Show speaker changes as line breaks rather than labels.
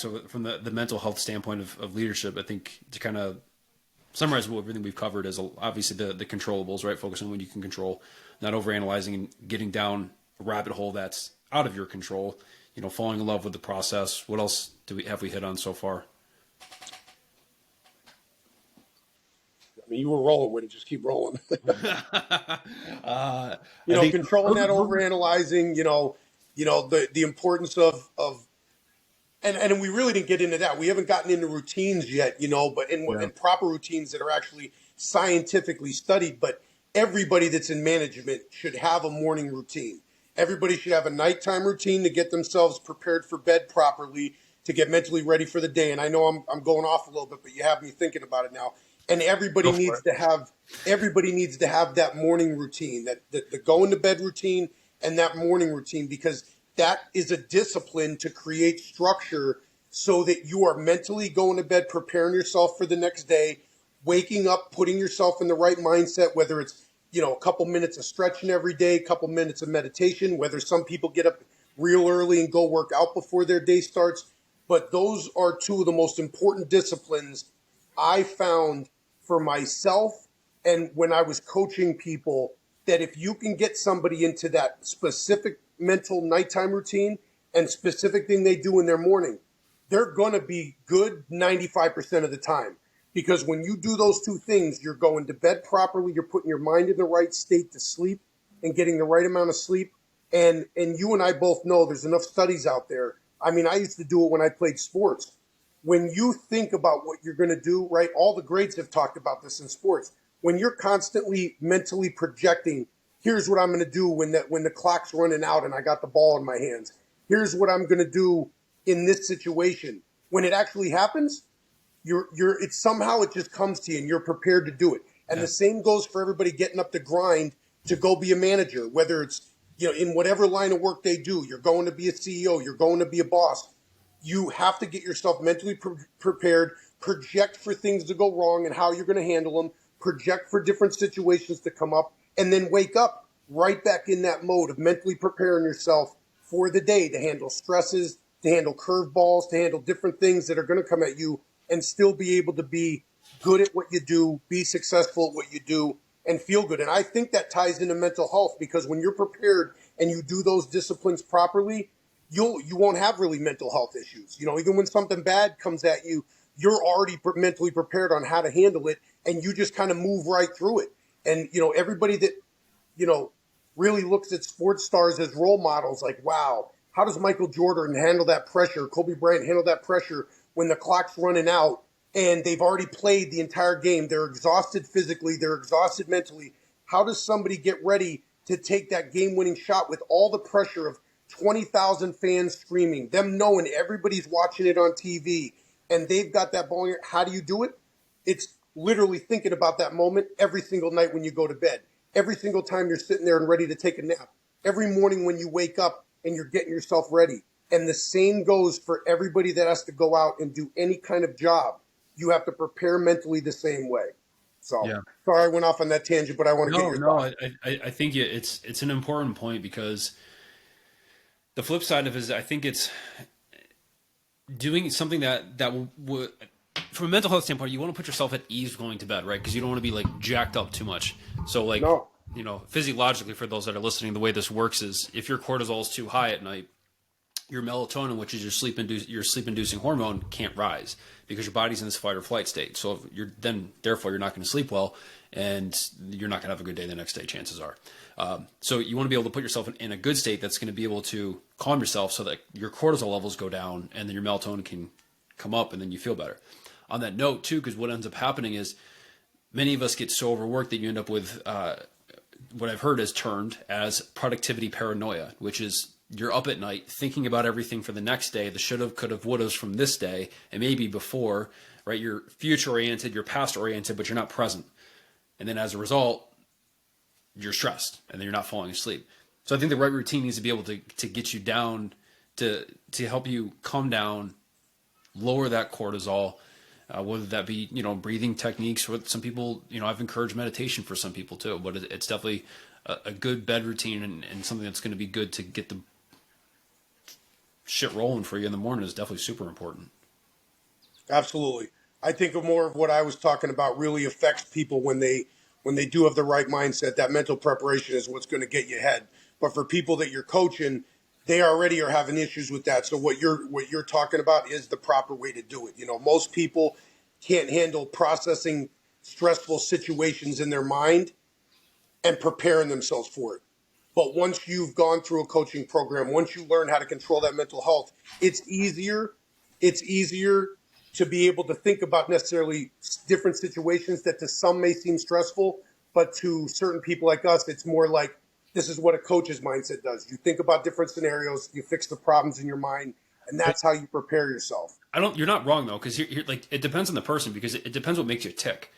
So from the mental health standpoint of leadership, I think to kind of summarize everything we've covered is obviously the controllables, right? Focus on what you can control, not overanalyzing and getting down a rabbit hole that's out of your control. Falling in love with the process. What else have we hit on so far?
I mean, you were rolling with it. Just keep rolling.
I think
Controlling that overanalyzing. The importance of and we really didn't get into that. We haven't gotten into routines yet, but in proper routines that are actually scientifically studied. But everybody that's in management should have a morning routine. Everybody should have a nighttime routine to get themselves prepared for bed properly, to get mentally ready for the day. And I know I'm going off a little bit, but you have me thinking about it now. And everybody needs to have that morning routine, that the going to bed routine and that morning routine, because that is a discipline to create structure so that you are mentally going to bed, preparing yourself for the next day, waking up, putting yourself in the right mindset, whether it's, a couple minutes of stretching every day, a couple minutes of meditation, whether some people get up real early and go work out before their day starts. But those are two of the most important disciplines I found for myself and when I was coaching people, that if you can get somebody into that specific mental nighttime routine and specific thing they do in their morning, they're going to be good 95% of the time. Because when you do those two things, you're going to bed properly, you're putting your mind in the right state to sleep and getting the right amount of sleep. And you and I both know there's enough studies out there. I mean, I used to do it when I played sports. When you think about what you're going to do, right? All the greats have talked about this in sports. When you're constantly mentally projecting, here's what I'm going to do when the clock's running out and I got the ball in my hands. Here's what I'm going to do in this situation. When it actually happens, it somehow it just comes to you and you're prepared to do it. And the same goes for everybody getting up the grind to go be a manager, whether it's, in whatever line of work they do. You're going to be a CEO, you're going to be a boss. You have to get yourself mentally prepared, project for things to go wrong and how you're going to handle them, project for different situations to come up, and then wake up right back in that mode of mentally preparing yourself for the day to handle stresses, to handle curveballs, to handle different things that are going to come at you, and still be able to be good at what you do, be successful at what you do, and feel good. And I think that ties into mental health, because when you're prepared and you do those disciplines properly, you won't have really mental health issues. Even when something bad comes at you, you're already mentally prepared on how to handle it, and you just kind of move right through it. And, everybody that, really looks at sports stars as role models, like, wow, how does Michael Jordan handle that pressure? Kobe Bryant handle that pressure when the clock's running out and they've already played the entire game. They're exhausted physically. They're exhausted mentally. How does somebody get ready to take that game-winning shot with all the pressure of 20,000 fans screaming, them knowing everybody's watching it on TV, and they've got that ball in your, how do you do it? It's literally thinking about that moment every single night when you go to bed, every single time you're sitting there and ready to take a nap, every morning when you wake up and you're getting yourself ready. And the same goes for everybody that has to go out and do any kind of job. You have to prepare mentally the same way. So, sorry I went off on that tangent, but I want to get your thoughts.
I think it's an important point, because the flip side of it is I think it's doing something that would, from a mental health standpoint, you want to put yourself at ease going to bed, right? Because you don't want to be like jacked up too much. So like, physiologically, for those that are listening, the way this works is if your cortisol is too high at night, your melatonin, which is your sleep-inducing hormone, can't rise because your body's in this fight or flight state. So therefore, you're not going to sleep well, and you're not going to have a good day the next day, chances are. So you want to be able to put yourself in a good state that's going to be able to calm yourself so that your cortisol levels go down, and then your melatonin can come up, and then you feel better. On that note, too, because what ends up happening is many of us get so overworked that you end up with what I've heard is termed as productivity paranoia, which is you're up at night thinking about everything for the next day, the should have, could have, would have from this day, and maybe before, right? You're future oriented, you're past oriented, but you're not present. And then as a result, you're stressed and then you're not falling asleep. So I think the right routine needs to be able to get you down, to help you calm down, lower that cortisol, whether that be, breathing techniques, or some people, I've encouraged meditation for some people too, but it's definitely a good bed routine and something that's going to be good to get the shit rolling for you in the morning is definitely super important.
Absolutely. I think of more of what I was talking about really affects people when they do have the right mindset. That mental preparation is what's going to get you ahead. But for people that you're coaching, they already are having issues with that. So what you're talking about is the proper way to do it. You know, most people can't handle processing stressful situations in their mind and preparing themselves for it. But once you've gone through a coaching program, once you learn how to control that mental health, it's easier. It's easier to be able to think about necessarily different situations that to some may seem stressful, but to certain people like us, it's more like this is what a coach's mindset does. You think about different scenarios, you fix the problems in your mind, and
But
that's how you prepare yourself.
I don't. You're not wrong though, because like it depends on the person because it depends what makes you tick.